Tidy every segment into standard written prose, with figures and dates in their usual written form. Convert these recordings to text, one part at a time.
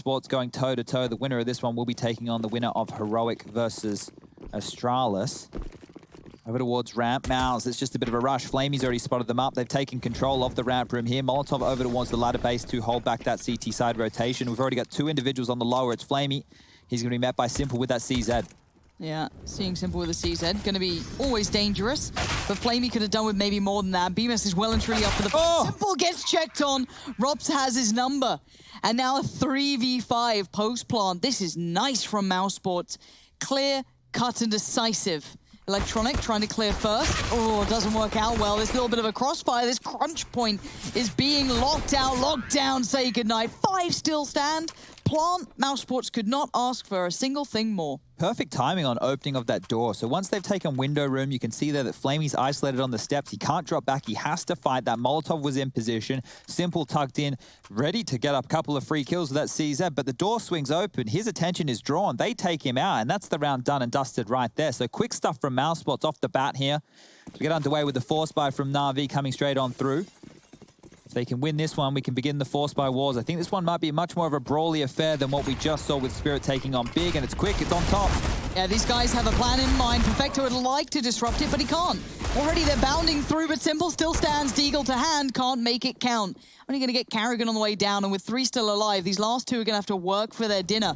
mousesports going toe-to-toe. The winner of this one will be taking on the winner of Heroic versus Astralis. Over towards ramp. Mouse, it's just a bit of a rush. Flamey's already spotted them up. They've taken control of the ramp room here. Molotov over towards the ladder base to hold back that CT side rotation. We've already got two individuals on the lower. It's Flamey. He's going to be met by Simple with that CZ. Yeah, seeing Simple with a CZ. Going to be always dangerous. But Flamey could have done with maybe more than that. BYMAS is well and truly up for the... Oh! Simple gets checked on. Robs has his number. And now a 3v5 post-plant. This is nice from mousesports. Clear, cut, and decisive. Electronic trying to clear first. Oh, doesn't work out well. This little bit of a crossfire. This crunch point is being locked out, locked down. Say goodnight. 5 still stand. Plant. mousesports could not ask for a single thing more. Perfect timing on opening of that door. So once they've taken window room, you can see there that Flamey's isolated on the steps. He can't drop back. He has to fight. That Molotov was in position. Simple tucked in, ready to get up a couple of free kills with that CZ, but the door swings open. His attention is drawn. They take him out, and that's the round done and dusted right there. So quick stuff from mousesports off the bat here. We get underway with the force buy from NaVi coming straight on through. If they can win this one, we can begin the force buy wars. I think this one might be much more of a brawly affair than what we just saw with Spirit taking on Big, and it's quick, it's on top. Yeah, these guys have a plan in mind. Perfecto would like to disrupt it, but he can't. Already they're bounding through, but Simple still stands. Deagle to hand, can't make it count. Only going to get Carrigan on the way down, and with 3 still alive, these last 2 are going to have to work for their dinner.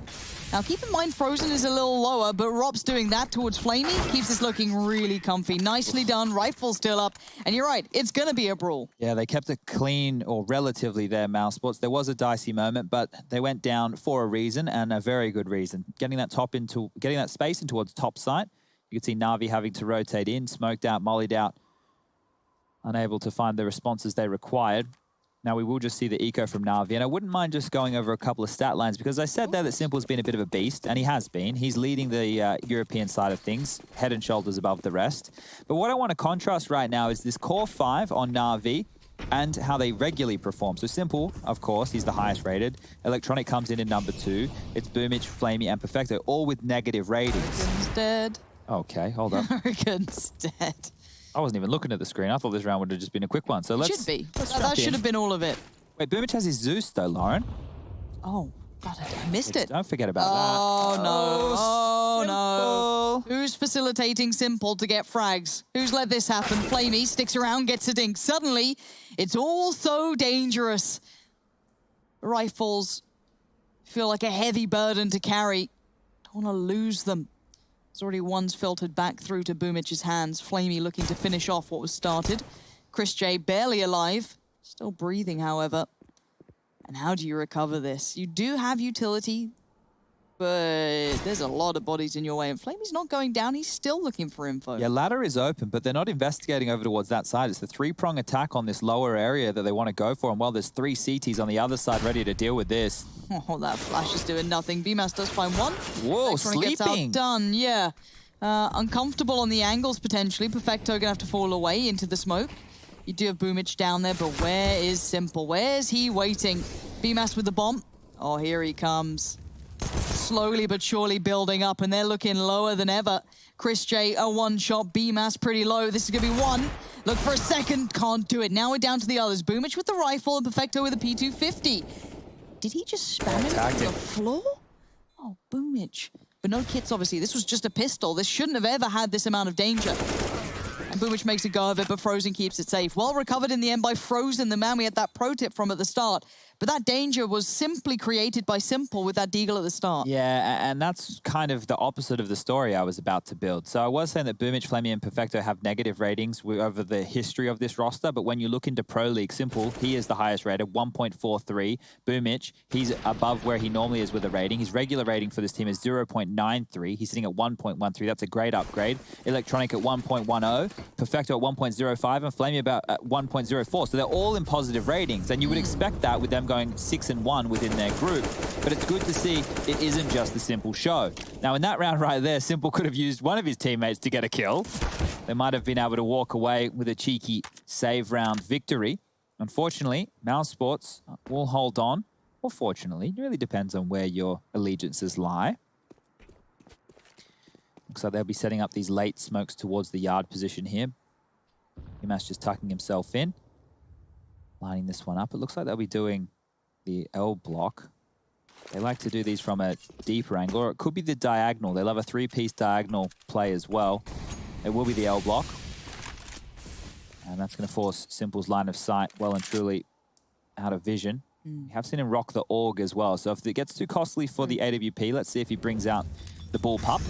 Now, keep in mind, Frozen is a little lower, but Rob's doing that towards Flamey. Keeps this looking really comfy. Nicely done. Rifle still up. And you're right, it's going to be a brawl. Yeah, they kept it clean, or relatively there, mousesports. There was a dicey moment, but they went down for a reason, and a very good reason. Getting that space in towards top site. You can see NaVi having to rotate in, smoked out, mollied out, unable to find the responses they required. Now we will just see the eco from NaVi, and I wouldn't mind just going over a couple of stat lines, because I said there that Simple's been a bit of a beast, and he has been. He's leading the European side of things, head and shoulders above the rest. But what I want to contrast right now is this core 5 on NaVi and how they regularly perform. So Simple, of course, he's the highest rated. Electronic comes in number 2. It's Boomich, Flamey, and Perfecto, all with negative ratings. Carrigan's dead. Okay, hold up. Carrigan's dead. I wasn't even looking at the screen. I thought this round would have just been a quick one. So let's... Should be. That should have been all of it. Wait, Boomich has his Zeus though, Lauren. Oh, God, I missed it. Don't forget about that. Oh, no. Oh, no. Who's facilitating Simple to get frags? Who's let this happen? Flamey sticks around, gets a dink. Suddenly, it's all so dangerous. Rifles feel like a heavy burden to carry. Don't want to lose them. There's already one's filtered back through to Boomich's hands. Flamey looking to finish off what was started. Chris J barely alive. Still breathing, however. And how do you recover this? You do have utility, but there's a lot of bodies in your way. And Flamey's not going down. He's still looking for info. Yeah, ladder is open, but they're not investigating over towards that side. It's the 3-prong attack on this lower area that they want to go for. And while there's 3 CTs on the other side ready to deal with this. Oh, that flash is doing nothing. BYMAS does find one. Whoa, sleeping. Gets outdone, yeah. Uncomfortable on the angles, potentially. Perfecto going to have to fall away into the smoke. You do have Boomich down there, but where is Simple? Where's he waiting? BYMAS with the bomb. Oh, here he comes. Slowly but surely building up, and they're looking lower than ever. Chris J, a one-shot. BYMAS pretty low. This is going to be 1. Look for a second. Can't do it. Now we're down to the others. Boomich with the rifle and Perfecto with a P250. Did he just spam him to the floor? Oh, Boomich. But no kits, obviously. This was just a pistol. This shouldn't have ever had this amount of danger. And Boomich makes a go of it, but Frozen keeps it safe. Well recovered in the end by Frozen, the man we had that pro tip from at the start. But that danger was simply created by Simple with that deagle at the start. Yeah, and that's kind of the opposite of the story I was about to build. So I was saying that Boomich, Flamey, and Perfecto have negative ratings over the history of this roster, but when you look into Pro League, Simple, he is the highest rated, 1.43. Boomich, he's above where he normally is with a rating. His regular rating for this team is 0.93. He's sitting at 1.13. That's a great upgrade. Electronic at 1.10, Perfecto at 1.05, and Flamey about at 1.04. So they're all in positive ratings, and you would expect that with them going 6-1 within their group. But it's good to see it isn't just the Simple show. Now, in that round right there, Simple could have used one of his teammates to get a kill. They might have been able to walk away with a cheeky save round victory. Unfortunately, mousesports will hold on. Or fortunately, it really depends on where your allegiances lie. Looks like they'll be setting up these late smokes towards the yard position here. BYMAS just tucking himself in. Lining this one up. It looks like they'll be doing the L block. They like to do these from a deeper angle, or it could be the diagonal. They love a three-piece diagonal play as well. It will be the L block. And that's going to force Simple's line of sight well and truly out of vision. We have seen him rock the AUG as well. So if it gets too costly for the AWP, let's see if he brings out the bull pup.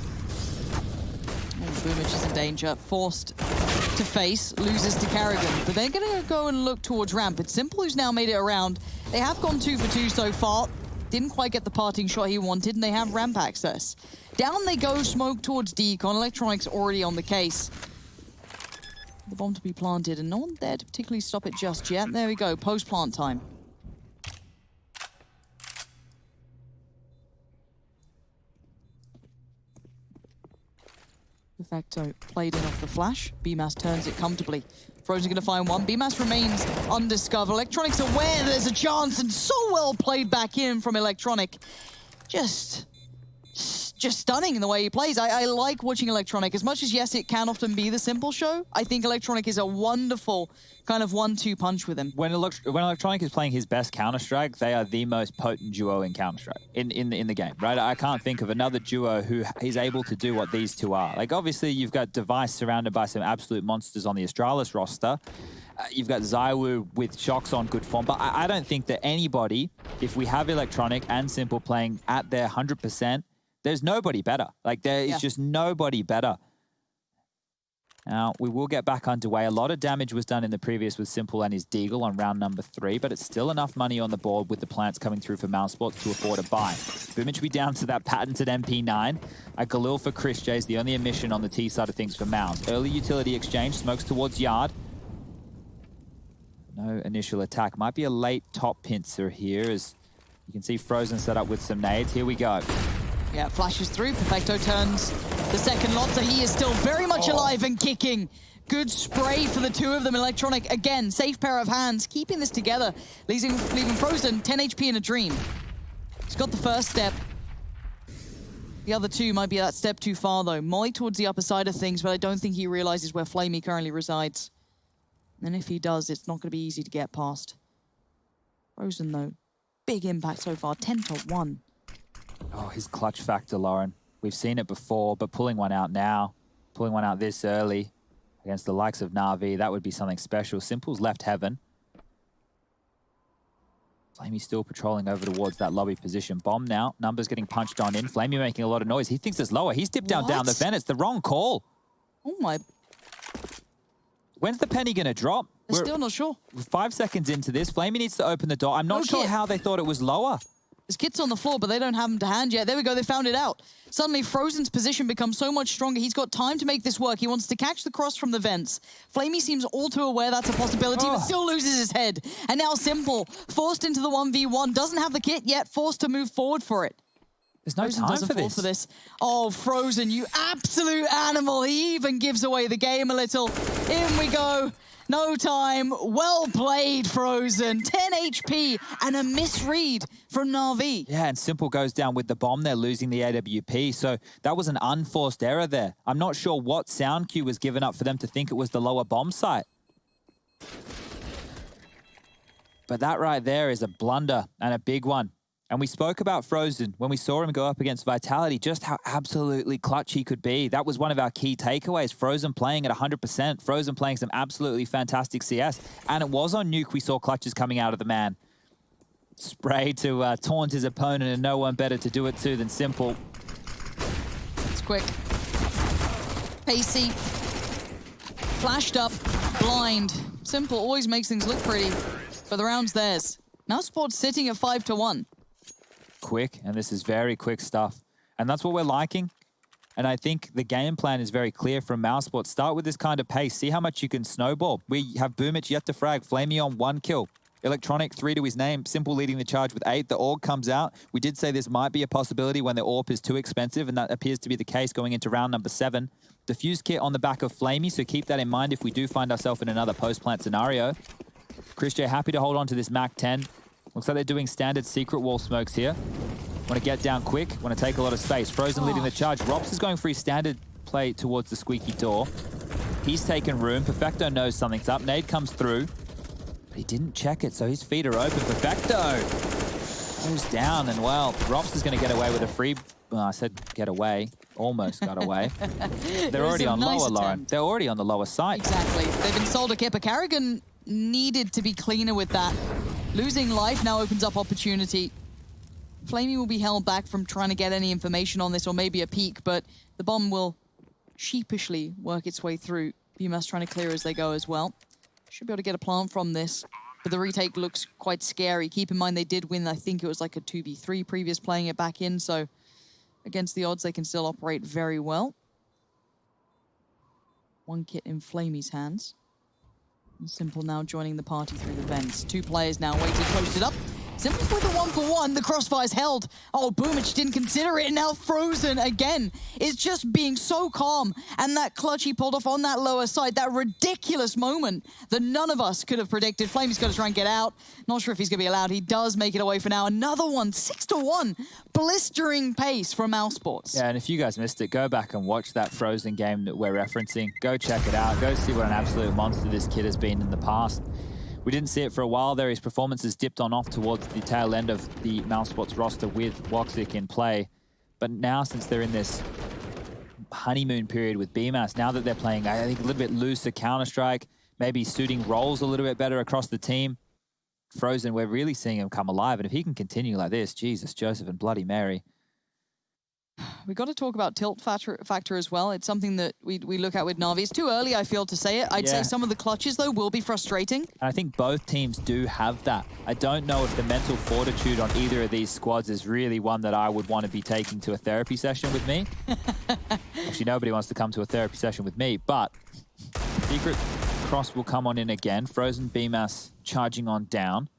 Boomich is in danger. Forced to face, loses to Carrigan. But they're going to go and look towards ramp. It's Simple who's now made it around. They have gone 2 for 2 so far. Didn't quite get the parting shot he wanted, and they have ramp access. Down they go, smoke towards Decon. Electronics already on the case. The bomb to be planted, and no one there to particularly stop it just yet. There we go, post-plant time. Perfecto played in off the flash. BYMAS turns it comfortably. Frozen gonna find one. BYMAS remains undiscovered. Electronic's aware there's a chance, and so well played back in from Electronic. Just stunning in the way he plays. I like watching Electronic. As much as, yes, it can often be the Simple show, I think Electronic is a wonderful kind of 1-2 punch with him. When Electronic is playing his best Counter-Strike, they are the most potent duo in Counter-Strike, in the game, right? I can't think of another duo who is able to do what these two are. Like, obviously, you've got Device surrounded by some absolute monsters on the Astralis roster. You've got zywoo with Shocks on good form, but I don't think that anybody, if we have Electronic and Simple playing at their 100%, there's nobody better. Like, there is just nobody better. Now, we will get back underway. A lot of damage was done in the previous with Simple and his Deagle on round number 3, but it's still enough money on the board with the plants coming through for mousesports to afford a buy. Boomich will be down to that patented MP9. A Galil for Chris J is the only emission on the T side of things for Mouse. Early utility exchange, smokes towards Yard. No initial attack. Might be a late top pincer here, as you can see Frozen set up with some nades. Here we go. Yeah, flashes through. Perfecto turns the second lot, so he is still very much alive and kicking. Good spray for the two of them. Electronic, again, safe pair of hands, keeping this together, leaving Frozen 10 HP in a dream. He's got the first step. The other two might be that step too far, though. Molly towards the upper side of things, but I don't think he realizes where Flamey currently resides. And if he does, it's not going to be easy to get past. Frozen, though, big impact so far, 10-1. Oh, his clutch factor, Lauren. We've seen it before, but pulling one out now, pulling one out this early against the likes of NaVi, that would be something special. Simple's left heaven. Flamey still patrolling over towards that lobby position. Bomb now. Numbers getting punched on in. Flamey making a lot of noise. He thinks it's lower. He's dipped down the vent. It's the wrong call. Oh, my. When's the penny going to drop? We're still not sure. 5 seconds into this. Flamey needs to open the door. I'm not sure how they thought it was lower. There's kits on the floor, but they don't have them to hand yet. There we go, they found it out. Suddenly, Frozen's position becomes so much stronger. He's got time to make this work. He wants to catch the cross from the vents. Flamey seems all too aware that's a possibility, but still loses his head. And now Simple, forced into the 1v1, doesn't have the kit yet, forced to move forward for it. There's no time for this. Oh, Frozen, you absolute animal. He even gives away the game a little. In we go. No time. Well played, Frozen. 10 HP and a misread from NaVi. Yeah, and Simple goes down with the bomb. They're losing the AWP. So that was an unforced error there. I'm not sure what sound cue was given up for them to think it was the lower bomb site. But that right there is a blunder, and a big one. And we spoke about Frozen when we saw him go up against Vitality, just how absolutely clutch he could be. That was one of our key takeaways. Frozen playing at 100%. Frozen playing some absolutely fantastic CS. And it was on Nuke we saw clutches coming out of the man. Spray to taunt his opponent, and no one better to do it to than Simple. It's quick. Pacey. Flashed up. Blind. Simple always makes things look pretty. But the round's theirs. Now Sports sitting at 5-1. Quick, and this is very quick stuff. And that's what we're liking. And I think the game plan is very clear from mousesports. Start with this kind of pace. See how much you can snowball. We have Boomich yet to frag. Flamey on 1 kill. Electronic 3 to his name. Simple leading the charge with 8. The AUG comes out. We did say this might be a possibility when the AWP is too expensive, and that appears to be the case going into round number 7. Diffuse kit on the back of Flamey, so keep that in mind if we do find ourselves in another post-plant scenario. Chris J happy to hold on to this MAC-10. Looks like they're doing standard secret wall smokes here. Want to get down quick, want to take a lot of space. Frozen leading the charge. Rops is going for his standard play towards the squeaky door. He's taken room. Perfecto knows something's up. Nade comes through, but he didn't check it, so his feet are open. Perfecto! Goes down, and well, Rops is going to get away with a free... Well, I said get away. Almost got away. They're already on lower, Lauren. They're already on the lower side. Exactly. They've been sold a Kipper. Carrigan needed to be cleaner with that. Losing life now opens up opportunity. Flamey will be held back from trying to get any information on this, or maybe a peek, but the bomb will sheepishly work its way through. BYMAS trying to clear as they go as well. Should be able to get a plant from this, but the retake looks quite scary. Keep in mind they did win, I think it was like a 2v3 previous playing it back in, so against the odds they can still operate very well. One kit in Flamey's hands. And Simple now joining the party through the vents. Two players now waiting, posted up. Simple with a 1-for-1, the crossfire's held. Oh, BYMAS didn't consider it, and now Frozen again is just being so calm. And that clutch he pulled off on that lower side, that ridiculous moment that none of us could have predicted. Flamey's got to try and get out. Not sure if he's going to be allowed. He does make it away for now. Another one, 6-1. Blistering pace from mousesports. Yeah, and if you guys missed it, go back and watch that Frozen game that we're referencing. Go check it out. Go see what an absolute monster this kid has been in the past. We didn't see it for a while there. His performance has dipped on off towards the tail end of the mousesports roster with Woxic in play. But now, since they're in this honeymoon period with BYMAS, now that they're playing, I think, a little bit looser Counter-Strike, maybe suiting roles a little bit better across the team, Frozen, we're really seeing him come alive. And if he can continue like this, Jesus, Joseph and Bloody Mary. We got to talk about tilt factor as well. It's something that we look at with NaVi. It's too early, I feel, to say it. I'd say some of the clutches, though, will be frustrating. And I think both teams do have that. I don't know if the mental fortitude on either of these squads is really one that I would want to be taking to a therapy session with me. Actually, nobody wants to come to a therapy session with me, but Secret Cross will come on in again. Frozen BYMAS charging on down.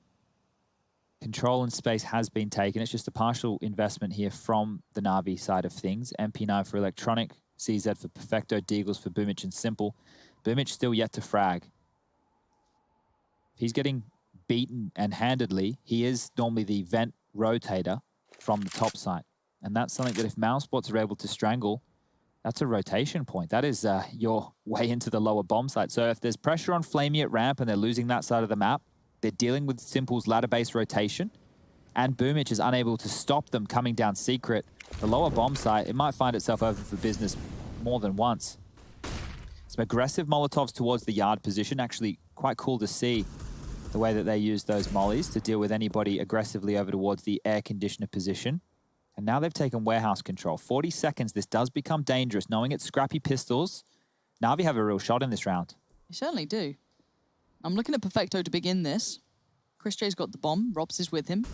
Control in space has been taken. It's just a partial investment here from the NaVi side of things. MP9 for Electronic, CZ for Perfecto, Deagles for BYMAS and Simple. BYMAS still yet to frag. If he's getting beaten and handedly, he is normally the vent rotator from the top side. And that's something that if mousesports are able to strangle, that's a rotation point. That is your way into the lower bomb site. So if there's pressure on Flamey at ramp and they're losing that side of the map, they're dealing with Simple's ladder-based rotation, and BYMAS is unable to stop them coming down secret. The lower bomb site, it might find itself over for business more than once. Some aggressive Molotovs towards the yard position. Actually, quite cool to see the way that they use those mollies to deal with anybody aggressively over towards the air conditioner position. And now they've taken warehouse control. 40 seconds, this does become dangerous. Knowing it's scrappy pistols, NaVi have a real shot in this round. You certainly do. I'm looking at Perfecto to begin this. Chris J's got the bomb. Robs is with him.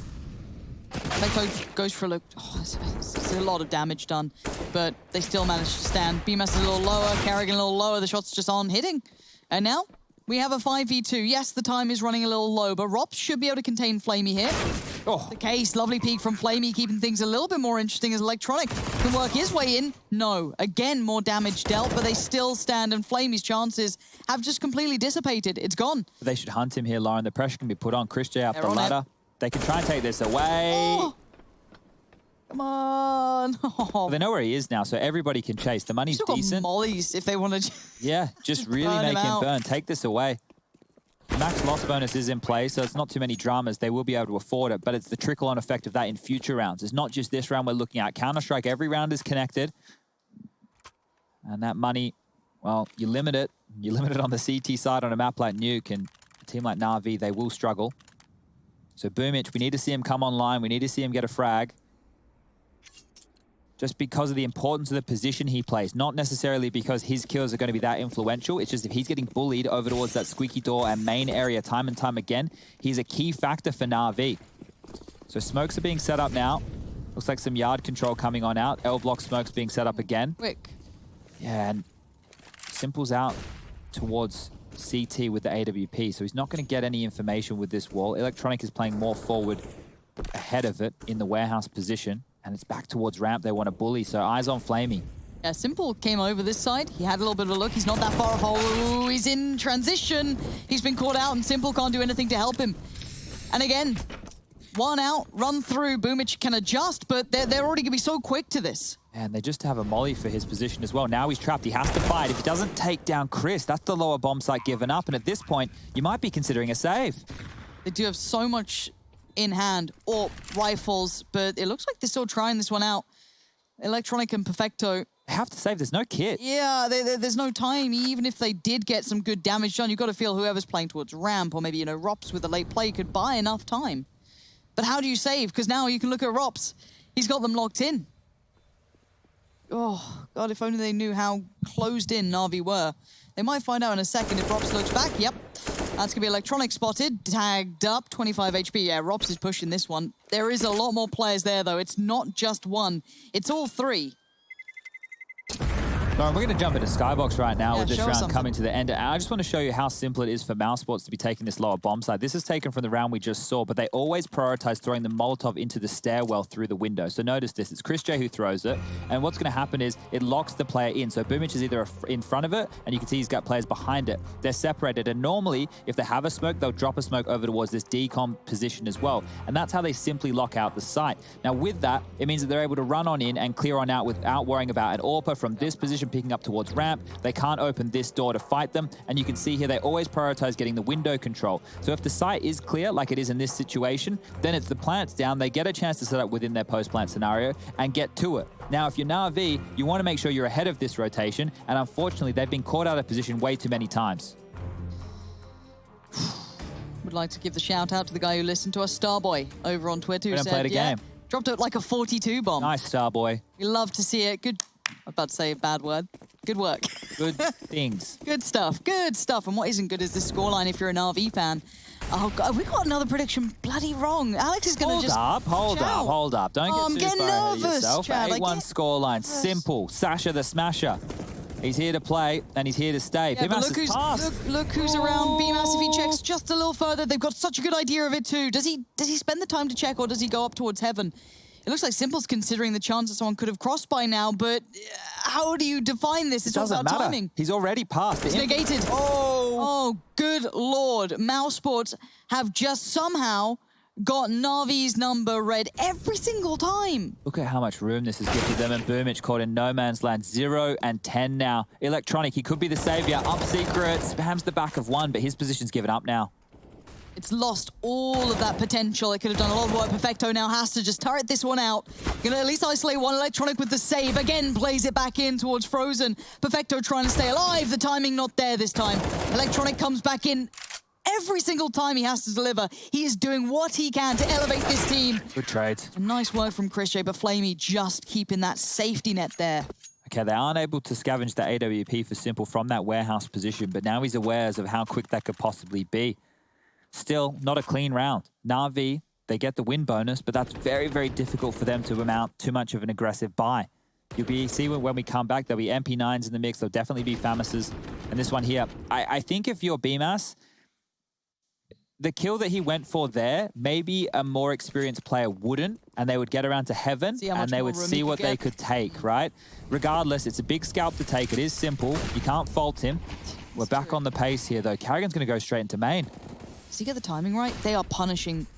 Perfecto goes for a look. Oh, it's a lot of damage done, but they still manage to stand. BYMAS is a little lower, Carrigan a little lower. The shots just aren't hitting. And now we have a 5v2. Yes, the time is running a little low, but Robs should be able to contain Flamey here. Oh, the case, lovely peek from Flamey, keeping things a little bit more interesting as Electronic can work his way in. No, again, more damage dealt, but they still stand, and Flamey's chances have just completely dissipated. It's gone. They should hunt him here, Lauren. The pressure can be put on. Chris J up the ladder. They can try and take this away. Oh, come on. Oh. Well, they know where he is now, so everybody can chase. The money's decent. Got mollies if they want to. Yeah, just really make him burn. Take this away. The max loss bonus is in play, so it's not too many dramas. They will be able to afford it, but it's the trickle-on effect of that in future rounds. It's not just this round we're looking at. Counter-Strike, every round is connected. And that money, well, you limit it. You limit it on the CT side on a map like Nuke, and a team like NaVi, they will struggle. So BYMAS, we need to see him come online. We need to see him get a frag. Just because of the importance of the position he plays, not necessarily because his kills are going to be that influential. It's just if he's getting bullied over towards that squeaky door and main area time and time again, he's a key factor for NaVi. So smokes are being set up now. Looks like some yard control coming on out. L-block smokes being set up again. Quick. Yeah, and Simple's out towards CT with the AWP, so he's not going to get any information with this wall. Electronic is playing more forward ahead of it in the warehouse position. And it's back towards ramp. They want to bully, so eyes on Flamey. Yeah, Simple came over this side. He had a little bit of a look. He's not that far off. Oh, he's in transition. He's been caught out, and Simple can't do anything to help him. And again, one out, run through. BYMAS can adjust, but they're already going to be so quick to this. And they just have a molly for his position as well. Now he's trapped. He has to fight. If he doesn't take down Chris, that's the lower bomb site given up. And at this point, you might be considering a save. They do have so much in hand, or rifles, but it looks like they're still trying this one out. Electronic and Perfecto. I have to say, there's no kit. Yeah, there's no time. Even if they did get some good damage done, you've got to feel whoever's playing towards ramp, or maybe, you know, Rops with a late play could buy enough time. But how do you save? Because now you can look at Rops. He's got them locked in. Oh, God, if only they knew how closed in NaVi were. They might find out in a second if Rops looks back. Yep. That's going to be Electronic spotted, tagged up, 25 HP. Yeah, Rops is pushing this one. There is a lot more players there, though. It's not just one. It's all three. Lauren, we're going to jump into Skybox right now with this round something. coming to the end. And I just want to show you how simple it is for mousesports to be taking this lower bomb side. This is taken from the round we just saw, but they always prioritize throwing the Molotov into the stairwell through the window. So notice this, it's Chris J who throws it. And what's going to happen is it locks the player in. So Boomich is either in front of it, and you can see he's got players behind it. They're separated. And normally, if they have a smoke, they'll drop a smoke over towards this decom position as well. And that's how they simply lock out the site. Now with that, it means that they're able to run on in and clear on out without worrying about an AWPer from this position picking up towards ramp. They can't open this door to fight them. And you can see here, they always prioritize getting the window control. So if the site is clear, like it is in this situation, then it's the plants down. They get a chance to set up within their post-plant scenario and get to it. Now, if you're NaVi, you want to make sure you're ahead of this rotation. And unfortunately, they've been caught out of position way too many times. Would like to give the shout out to the guy who listened to us, Starboy, over on Twitter, who We don't play the game. Dropped it like a 42 bomb. Nice, Starboy. We love to see it. Good. I'm about to say a bad word. Good work. Good things. Good stuff. Good stuff. And what isn't good is this scoreline if you're an RV fan. Oh, God, we got another prediction bloody wrong. Alex is going to just... Hold up. Don't get too far ahead of yourself. 8-1 scoreline. Simple. Sasha the Smasher. He's here to play, and he's here to stay. Yeah, BYMAS is passed. Look who's around BYMAS if he checks just a little further. They've got such a good idea of it too. Does he spend the time to check, or does he go up towards heaven? It looks like Simple's considering the chance that someone could have crossed by now, but how do you define this? It's all about timing. He's already passed. It's negated. Oh, good Lord. mousesports have just somehow got NaVi's number read every single time. Look at how much room this has gifted them, and Boomich caught in no man's land. 0 and 10 now. Electronic, he could be the savior. Up secret, spams the back of one, but his position's given up now. It's lost all of that potential. It could have done a lot of work. Perfecto now has to just turret this one out. Gonna at least isolate one. Electronic with the save. Again, plays it back in towards Frozen. Perfecto trying to stay alive. The timing not there this time. Electronic comes back in. Every single time he has to deliver, he is doing what he can to elevate this team. Good trade. Nice work from Chris J, but Flamey just keeping that safety net there. Okay, they aren't able to scavenge the AWP for Simple from that warehouse position, but now he's aware of how quick that could possibly be. Still, not a clean round. NaVi, they get the win bonus, but that's very, very difficult for them to amount too much of an aggressive buy. You'll see when we come back, there'll be MP9s in the mix. There'll definitely be FAMASs. And this one here, I think if you're BYMAS, the kill that he went for there, maybe a more experienced player wouldn't, and they would get around to heaven, and they would see what they could take, right? Regardless, it's a big scalp to take. It is Simple. You can't fault him. We're back on the pace here, though. Carrigan's going to go straight into main. Does he get the timing right? They are punishing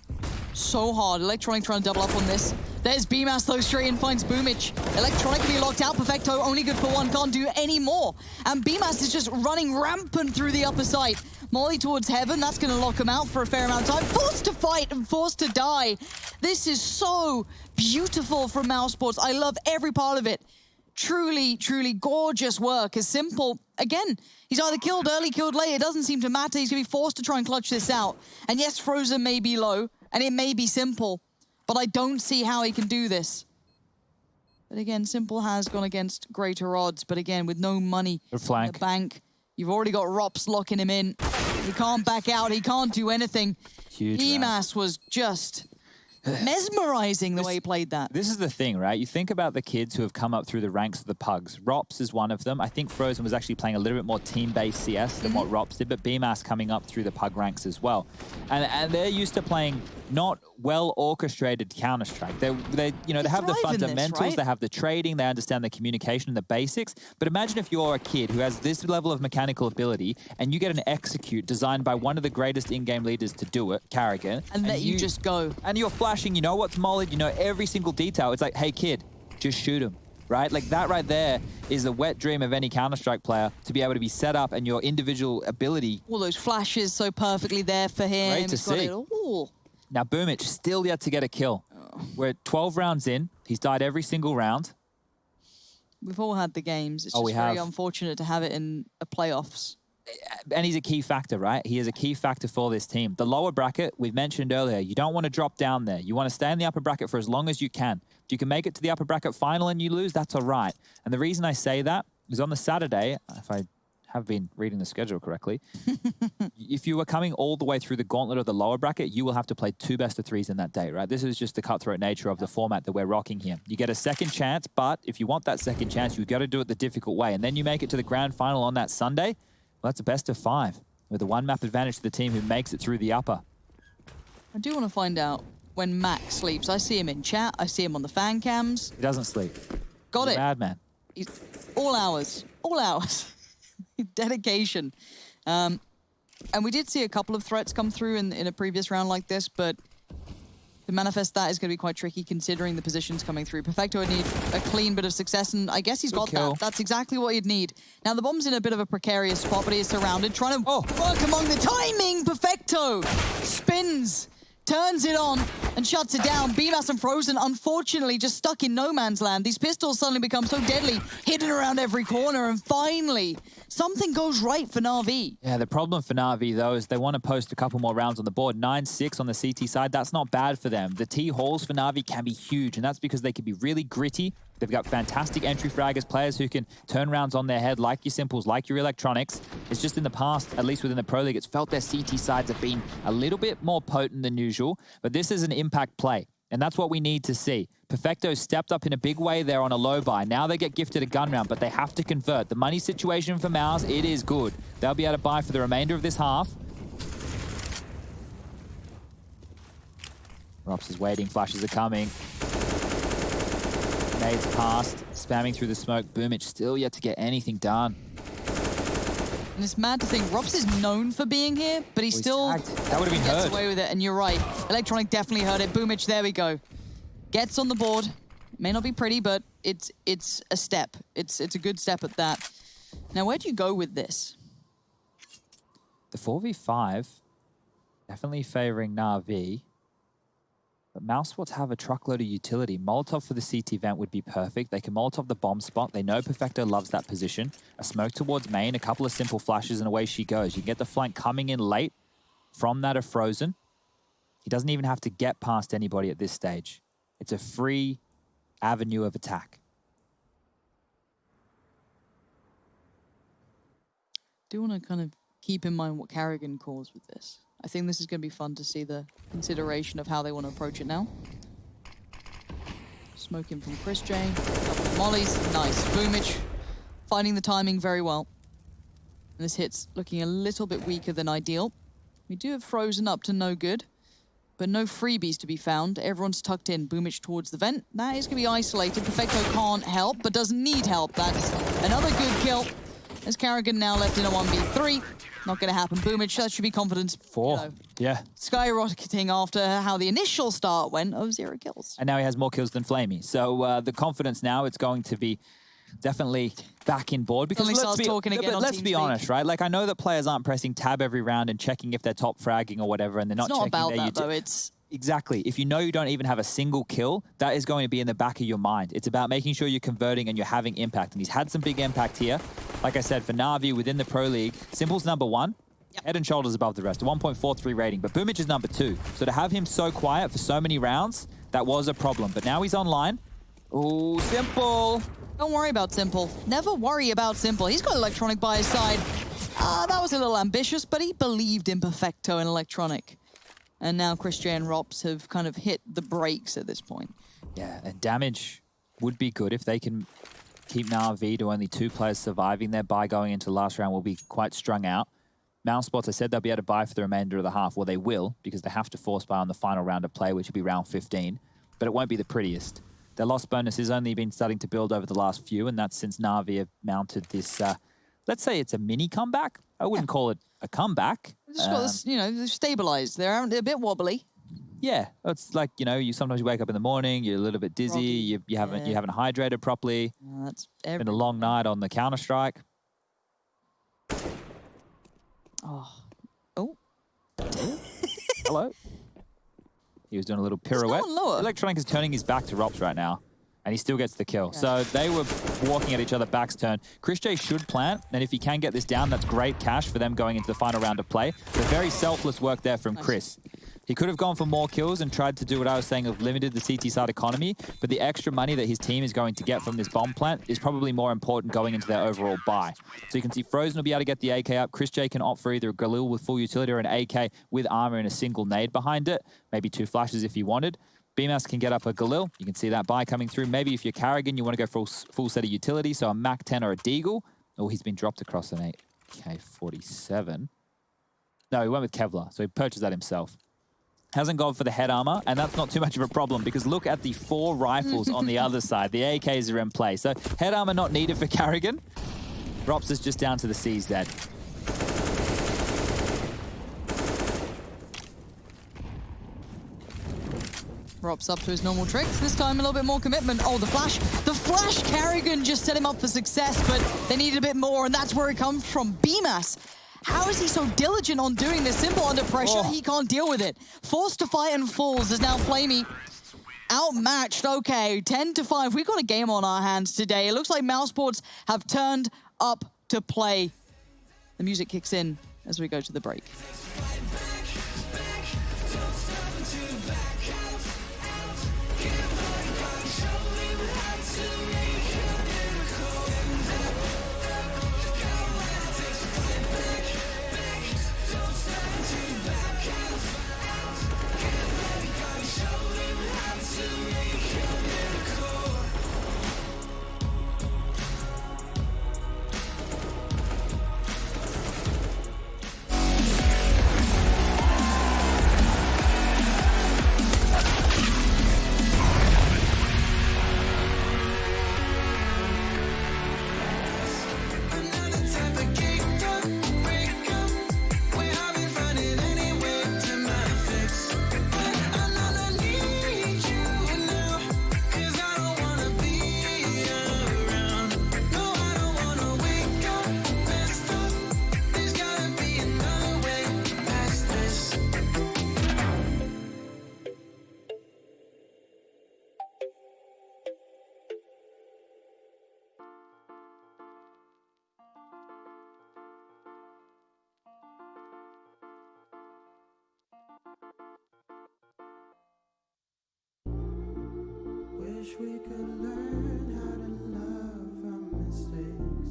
so hard. Electronic trying to double up on this. There's BYMAS though, straight in, finds Boomich. Electronic can be locked out. Perfecto, only good for one, can't do any more. And BYMAS is just running rampant through the upper side. Molly towards heaven, that's going to lock him out for a fair amount of time. Forced to fight and forced to die. This is so beautiful from mousesports. I love every part of it. Truly, truly gorgeous work. As Simple, again, he's either killed early, killed late. It doesn't seem to matter. He's going to be forced to try and clutch this out. And yes, Frozen may be low, and it may be Simple, but I don't see how he can do this. But again, Simple has gone against greater odds, but again, with no money in the bank. You've already got Rops locking him in. He can't back out. He can't do anything. Huge BYMAS was just mesmerizing the way he played that. This is the thing, right? You think about the kids who have come up through the ranks of the Pugs. Rops is one of them. I think Frozen was actually playing a little bit more team-based CS than what Rops did, but BYMAS coming up through the Pug ranks as well. And they're used to playing not well-orchestrated Counter-Strike. They have the fundamentals, right? They have the trading, they understand the communication and the basics. But imagine if you're a kid who has this level of mechanical ability and you get an execute designed by one of the greatest in-game leaders to do it, Carrigan. And let you just go. And you're flashing, you know what's mollied, you know every single detail. It's like, hey kid, just shoot him, right? Like that right there is the wet dream of any Counter-Strike player, to be able to be set up and your individual ability. All those flashes so perfectly there for him. Great to see. Ooh. Now, Boomich still yet to get a kill. We're 12 rounds in. He's died every single round. We've all had the games. It's just very unfortunate to have it in a playoffs. And he's a key factor, right? He is a key factor for this team. The lower bracket, we've mentioned earlier, you don't want to drop down there. You want to stay in the upper bracket for as long as you can. If you can make it to the upper bracket final and you lose, that's all right. And the reason I say that is on the Saturday, if I have been reading the schedule correctly, if you were coming all the way through the gauntlet of the lower bracket, you will have to play 2 best-of-3s in that day, right? This is just the cutthroat nature of the format that we're rocking here. You get a second chance, but if you want that second chance, you've got to do it the difficult way. And then you make it to the grand final on that Sunday. Well, that's a best-of-5 with a 1 map advantage to the team who makes it through the upper. I do want to find out when Max sleeps. I see him in chat. I see him on the fan cams. He doesn't sleep. Got He's it. a madman. He's all hours. All hours. Dedication. And we did see a couple of threats come through in a previous round like this, but to manifest that is going to be quite tricky considering the positions coming through. Perfecto would need a clean bit of success, and I guess he's got that. That's exactly what he'd need. Now, the bomb's in a bit of a precarious spot, but he is surrounded, trying to work among the timing. Perfecto spins, turns it on, and shuts it down. BYMAS and Frozen, unfortunately, just stuck in no man's land. These pistols suddenly become so deadly, hidden around every corner, and finally, something goes right for NaVi. Yeah, the problem for NaVi, though, is they want to post a couple more rounds on the board. 9-6 on the CT side, that's not bad for them. The T hauls for NaVi can be huge, and that's because they can be really gritty. They've got fantastic entry fraggers, players who can turn rounds on their head, like your simples, like your electronics. It's just in the past, at least within the Pro League, it's felt their CT sides have been a little bit more potent than usual, but this is an impact play, and that's what we need to see. Perfecto stepped up in a big way there on a low buy. Now they get gifted a gun round, but they have to convert. The money situation for Mouse, it is good. They'll be able to buy for the remainder of this half. Rops is waiting, flashes are coming. Nades past, spamming through the smoke. Boomich still yet to get anything done. And it's mad to think, Rops is known for being here, but he still that would have been gets heard. away with it, and you're right. Electronic definitely heard it. Boomich, there we go. Gets on the board. May not be pretty, but it's a step. It's a good step at that. Now, where do you go with this? The 4v5, definitely favoring NaVi. But mousesports have a truckload of utility. Molotov for the CT vent would be perfect. They can Molotov the bomb spot. They know Perfecto loves that position. A smoke towards main, a couple of simple flashes, and away she goes. You can get the flank coming in late from that of Frozen. He doesn't even have to get past anybody at this stage. It's a free avenue of attack. Do want to kind of keep in mind what Carrigan calls with this. I think this is going to be fun to see the consideration of how they want to approach it now. Smoking from Chris J. Couple of mollies. Nice. Boomich finding the timing very well. And this hit's looking a little bit weaker than ideal. We do have Frozen up to no good, but no freebies to be found. Everyone's tucked in. Boomich towards the vent. That is going to be isolated. Perfecto can't help, but doesn't need help. That's another good kill. As Carrigan now left in a 1v3. Not going to happen. Boomich, that should be confidence. 4. You know, yeah. skyrocketing after how the initial start went of 0 kills. And now he has more kills than Flamey. So the confidence now, it's going to be definitely back in board. Because let's be honest, right? Like, I know that players aren't pressing tab every round and checking if they're top fragging or whatever, and they're not checking their about that, though. It's exactly. If you know you don't even have a single kill, that is going to be in the back of your mind. It's about making sure you're converting and you're having impact. And he's had some big impact here. Like I said, for NaVi within the Pro League, Simple's #1, head and shoulders above the rest, a 1.43 rating. But Boomich is #2. So to have him so quiet for so many rounds, that was a problem. But now he's online. Oh, Simple. Don't worry about Simple. Never worry about Simple. He's got Electronic by his side. That was a little ambitious, but he believed in Perfecto and Electronic. And now Chris J and Rops have kind of hit the brakes at this point. Yeah, and damage would be good if they can keep NaVi to only 2 players surviving. Their buy going into the last round will be quite strung out. Mousesports, I said they'll be able to buy for the remainder of the half. Well, they will, because they have to force buy on the final round of play, which will be round 15. But it won't be the prettiest. Their loss bonus has only been starting to build over the last few, and that's since NaVi have mounted this, let's say it's a mini comeback. I wouldn't call it a comeback. Just got this, you know, they're stabilized. They're a bit wobbly. Yeah, it's like, you know, you sometimes wake up in the morning, you're a little bit dizzy, you haven't hydrated properly. That's been a long night on the Counter-Strike. Oh. Hello. He was doing a little pirouette. Electronic is turning his back to Rops right now, and he still gets the kill. Okay. So they were walking at each other back's turn. Chris J should plant, and if he can get this down, that's great cash for them going into the final round of play. But very selfless work there from Chris. He could have gone for more kills and tried to do what I was saying of limited the CT side economy, but the extra money that his team is going to get from this bomb plant is probably more important going into their overall buy. So you can see Frozen will be able to get the AK up. Chris J can opt for either a Galil with full utility or an AK with armor and a single nade behind it. Maybe 2 flashes if he wanted. BYMAS can get up a Galil. You can see that buy coming through. Maybe if you're Carrigan, you want to go for a full set of utility, so a Mac 10 or a Deagle. Oh, he's been dropped across an 8K47. No, he went with Kevlar, so he purchased that himself. Hasn't gone for the head armor, and that's not too much of a problem because look at the 4 rifles on the other side. The AKs are in play. So head armor not needed for Carrigan. Rops is just down to the C's dead. Rops up to his normal tricks. This time a little bit more commitment. Oh, the flash. The flash Carrigan just set him up for success, but they needed a bit more, and that's where it comes from. BYMAS. How is he so diligent on doing this? Simple under pressure, he can't deal with it. Forced to fight and falls. There's now Flamey outmatched. Okay, 10-5. We've got a game on our hands today. It looks like mousesports have turned up to play. The music kicks in as we go to the break. Wish we could learn how to love our mistakes,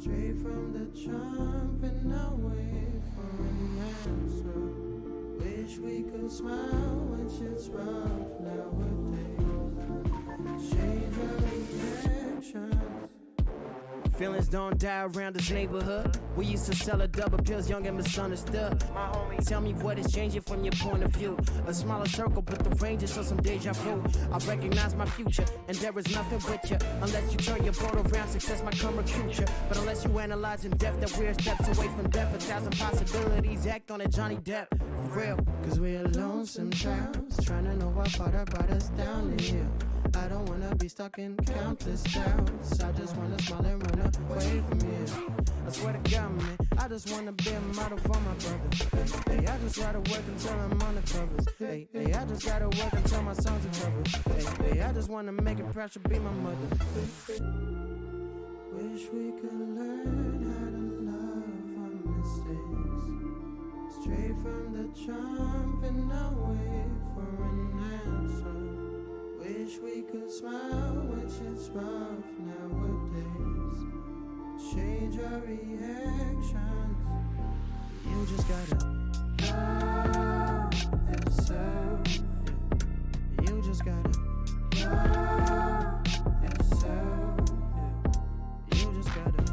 straight from the jump and not wait for an answer. Wish we could smile when shit's rough nowadays, change our reactions. Feelings don't die around this neighborhood. We used to sell a double pills, young and misunderstood. My homie, tell me what is changing from your point of view. A smaller circle, but the range is so some deja vu. I recognize my future, and there is nothing with you. Unless you turn your boat around, success might come recruit you. But unless you analyze in depth that we're steps away from death, 1,000 possibilities, act on it, Johnny Depp. For real. Cause we're lonesome towns, trying to know what father brought us down the hill. I don't wanna be stuck in countless doubts. I just wanna smile and run away from you. I swear to God, man, I just wanna be a model for my brother. Hey, I just gotta work until I'm on the covers. Hey, I just gotta work until my songs are covered. Hey, I just wanna make it proud to be my mother. Wish we could learn how to love our mistakes, straight from the jump and not wait for an answer. Wish we could smile when shit's rough nowadays, change our reactions. You just gotta love yourself. You just gotta love yourself. You just gotta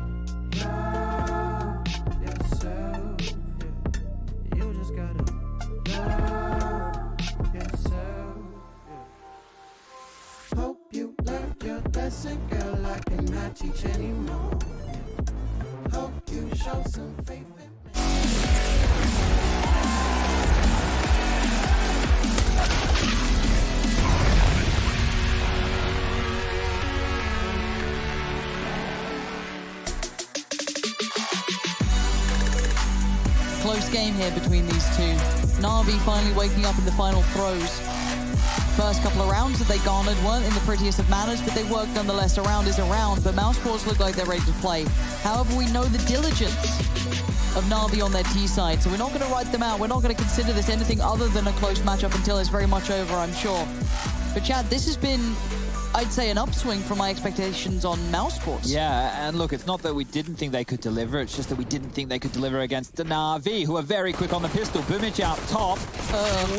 Love yourself. You just gotta Love yourself. Hope you learned your lesson, girl. I cannot teach anymore. Hope you show some faith in me. Close game here between these two. NaVi finally waking up in the final throws. First couple of rounds that they garnered weren't in the prettiest of manners, but they worked nonetheless. A round is a round, but mousesports look like they're ready to play. However, we know the diligence of NaVi on their T side, so we're not going to write them out. We're not going to consider this anything other than a close matchup until it's very much over, I'm sure. But Chad, this has been, I'd say, an upswing from my expectations on mousesports. Yeah, and look, it's not that we didn't think they could deliver, it's just that we didn't think they could deliver against the NaVi, who are very quick on the pistol. Boomich out top,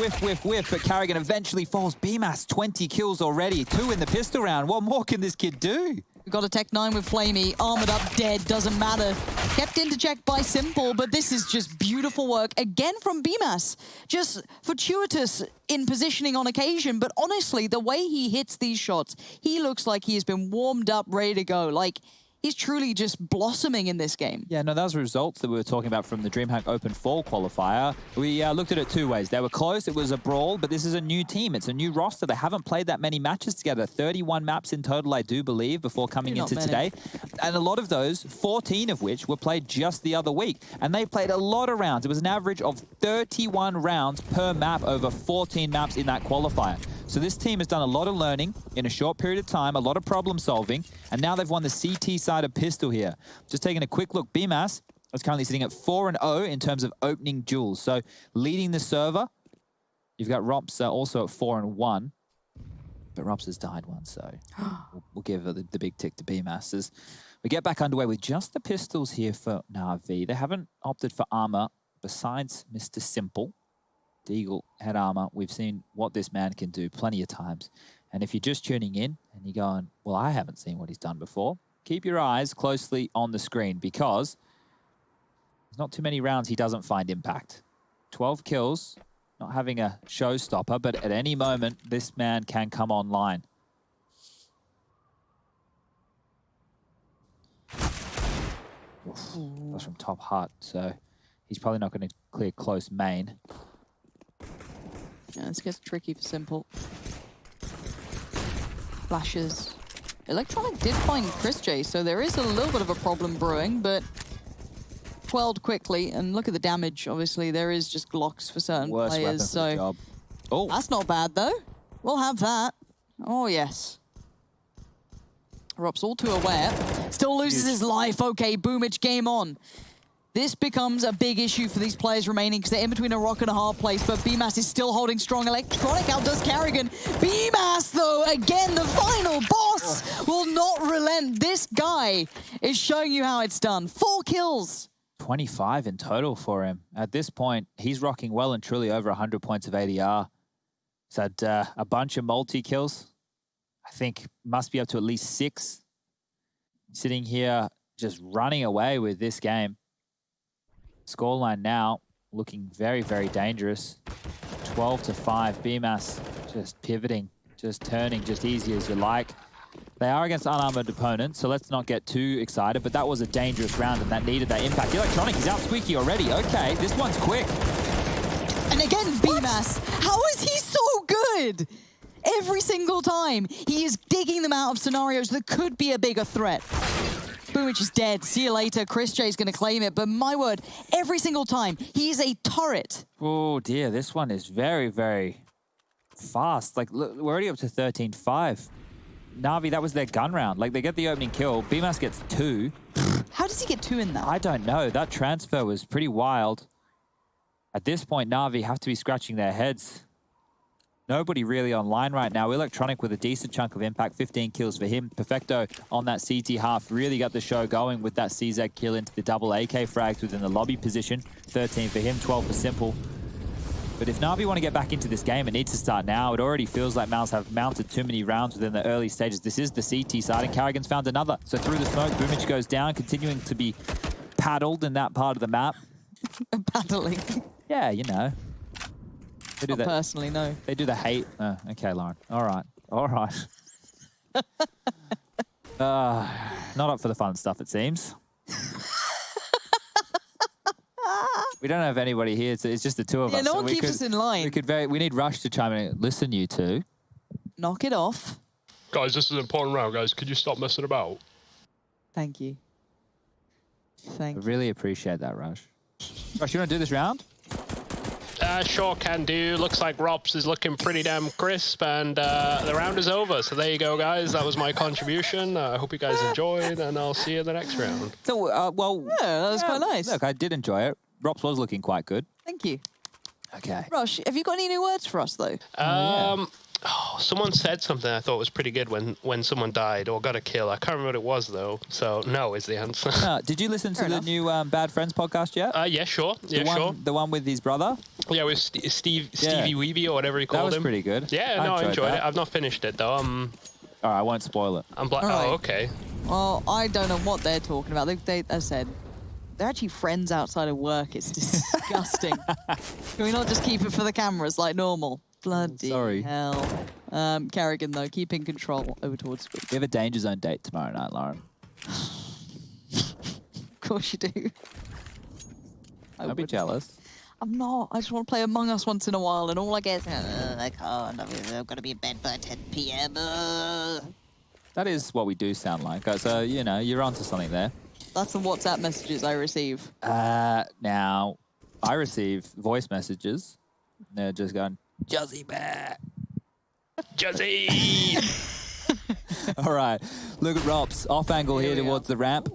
whiff, whiff, whiff, but Carrigan eventually falls. BYMAS, 20 kills already, 2 in the pistol round. What more can this kid do? We've got a Tech 9 with Flamey, armored up, dead, doesn't matter. Kept into check by Simple, but this is just beautiful work again from BYMAS. Just fortuitous in positioning on occasion, but honestly, the way he hits these shots, he looks like he has been warmed up, ready to go. Like, he's truly just blossoming in this game. Yeah, no, those results that we were talking about from the DreamHack Open Fall qualifier. We looked at it 2 ways. They were close, it was a brawl, but this is a new team. It's a new roster. They haven't played that many matches together. 31 maps in total, I do believe, before coming into today. And a lot of those, 14 of which were played just the other week. And they played a lot of rounds. It was an average of 31 rounds per map over 14 maps in that qualifier. So this team has done a lot of learning in a short period of time, a lot of problem solving, and now they've won the CT side of pistol here. Just taking a quick look, BYMAS is currently sitting at 4-0 in terms of opening duels. So leading the server, you've got Rops also at 4-1, but Rops has died one, so we'll give the big tick to BYMAS. As we get back underway with just the pistols here for NaVi. They haven't opted for armor besides Mr. Simple. Deagle head armor. We've seen what this man can do plenty of times. And if you're just tuning in and you're going, well, I haven't seen what he's done before, keep your eyes closely on the screen because there's not too many rounds he doesn't find impact. 12 kills, not having a showstopper, but at any moment, this man can come online. That's from top hut, so he's probably not going to clear close main. Yeah, this gets tricky for Simple. Flashes. Electronic did find Chris J, so there is a little bit of a problem brewing, but quelled quickly. And look at the damage, obviously. There is just Glocks for certain players. So job. Oh, that's not bad, though. We'll have that. Oh, yes. Rob's all too aware. Still loses his life. Okay, Boomich, game on. This becomes a big issue for these players remaining because they're in between a rock and a hard place, but BYMAS is still holding strong. Electronic outdoes Carrigan. BYMAS, though, again, the final boss will not relent. This guy is showing you how it's done. 4 kills. 25 in total for him. At this point, he's rocking well and truly over 100 points of ADR. He's had a bunch of multi-kills. I think must be up to at least 6. Sitting here just running away with this game. Scoreline now looking very, very dangerous. 12-5. BYMAS just pivoting, just turning, just easy as you like. They are against unarmored opponents, so let's not get too excited, but that was a dangerous round and that needed that impact. Electronic is out squeaky already. Okay, this one's quick. And again, BYMAS. How is he so good? Every single time, he is digging them out of scenarios that could be a bigger threat. Boomich is dead. See you later. Chris J's going to claim it. But my word, every single time, he is a turret. Oh, dear. This one is very, very fast. Like, look, we're already up to 13-5. NaVi, that was their gun round. Like, they get the opening kill. BYMAS gets 2. How does he get 2 in that? I don't know. That transfer was pretty wild. At this point, NaVi have to be scratching their heads. Nobody really online right now. Electronic with a decent chunk of impact, 15 kills for him. Perfecto on that CT half really got the show going with that CZ kill into the double AK frags within the lobby position. 13 for him, 12 for Simple. But if NaVi want to get back into this game, it needs to start now. It already feels like Mouse have mounted too many rounds within the early stages. This is the CT side, and Carrigan's found another. So through the smoke, Boomich goes down, continuing to be paddled in that part of the map. Paddling. Yeah, you know. They do Not personally, no. They do the hate. Okay, Lauren. All right. All right. Not up for the fun stuff, it seems. We don't have anybody here. It's just the two of us. No one keeps us in line. We need Rush to chime in. Listen, you two. Knock it off. Guys, this is an important round, guys. Could you stop messing about? Thank you. I really appreciate that, Rush. Rush, you want to do this round? Sure can do. Looks like Rops is looking pretty damn crisp, and the round is over. So there you go, guys. That was my contribution. I hope you guys enjoyed, and I'll see you in the next round. So, well, Yeah, that was quite nice. Look, I did enjoy it. Rops was looking quite good. Thank you. Okay. Rush, have you got any new words for us, though? Someone said something I thought was pretty good when someone died or got a kill. I can't remember what it was, though. So no is the answer. Did you listen to Fair the enough. new Bad Friends podcast yet? Yeah, sure. Yeah, sure. The one with his brother? Yeah, with Stevie Weeby or whatever he called him. That was pretty good. Yeah, no, I enjoyed it. that. I've not finished it, though. All right, I won't spoil it. I'm black. All right. Oh, okay. Well, I don't know what they're talking about. They as I said, they're actually friends outside of work. It's disgusting. Can we not just keep it for the cameras like normal? Bloody Sorry. hell. Carrigan, though, keeping control over towards speed. We have a Danger Zone date tomorrow night, Lauren. Of course you do. Don't be jealous. I'm not. I just want to play Among Us once in a while, and all I get is, I can't. I've got to be in bed by 10 p.m. That is what we do sound like. So, you know, you're onto something there. That's the WhatsApp messages I receive. Now, I receive voice messages. They're just going, Juzzy bear. Juzzy! All right, look at Rops. Off angle here towards the ramp.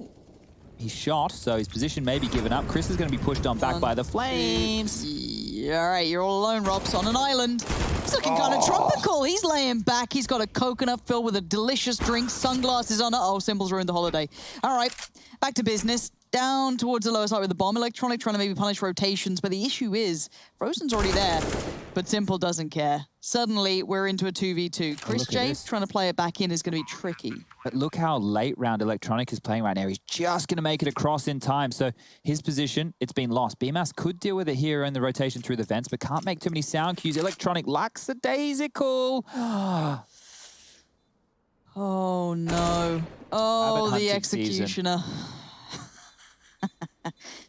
He's shot, so his position may be given up. Chris is going to be pushed on back by the flames. Yeah, all right, you're all alone, Rops, on an island. He's looking kind of tropical. He's laying back. He's got a coconut filled with a delicious drink, sunglasses on. Oh, Simple's ruined the holiday. All right, back to business. Down towards the lower side with the bomb. Electronic trying to maybe punish rotations, but the issue is Frozen's already there, but Simple doesn't care. Suddenly, we're into a 2v2. Chris look at J this. trying to play it back in is going to be tricky. But look how late round Electronic is playing right now. He's just going to make it across in time. So his position, it's been lost. BYMAS could deal with it here in the rotation through the vents, but can't make too many sound cues. Electronic lackadaisical. Oh, no. Oh, Rabbit the hunting season. executioner.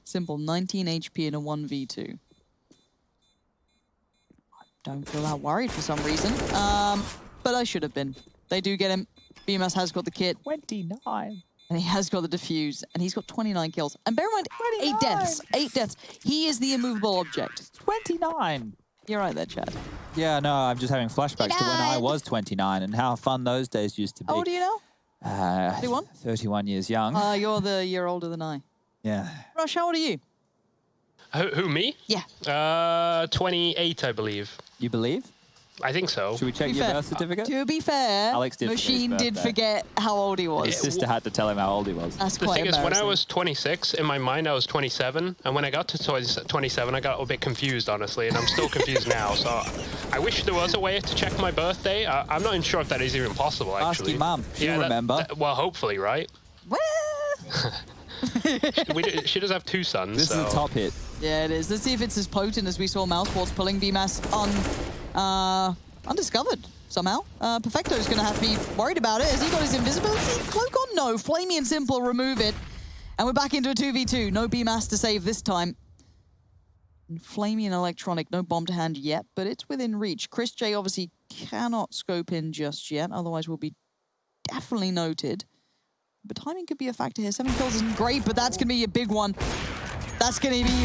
Simple, 19 HP in a 1v2. I don't feel that worried for some reason. But I should have been. They do get him. BMS has got the kit. 29. And he has got the defuse. And he's got 29 kills. And bear in mind, 8 deaths. 8 deaths. He is the immovable object. 29. You're right there, Chad. Yeah, no, I'm just having flashbacks to when I was 29 and how fun those days used to be. How old are you now? 31? 31 years young. You're the year older than I. Yeah. Rush, how old are you? Who, me? Yeah. 28, I believe. You believe? I think so. Should we check your birth certificate? To be fair, Alex did for his Machine did birthday. forget how old he was. His sister had to tell him how old he was. That's The quite thing is, when I embarrassing. was 26, in my mind I was 27, and when I got to 27, I got a bit confused, honestly, and I'm still confused now. So I wish there was a way to check my birthday. I'm not even sure if that is even possible, actually. Ask your mum. She'll remember. Well, hopefully, right? Well, She does have 2 sons. This so. is a top hit. yeah, it is. Let's see if it's as potent as we saw mousesports pulling BMAS undiscovered somehow. Perfecto's going to have to be worried about it. Has he got his invisibility cloak on? No. Flamey and Simple remove it. And we're back into a 2v2. No BMAS to save this time. And Flamey and Electronic, no bomb to hand yet, but it's within reach. Chris J obviously cannot scope in just yet, otherwise we'll be definitely noted. But timing could be a factor here. 7 kills isn't great, but that's going to be a big one. That's going to be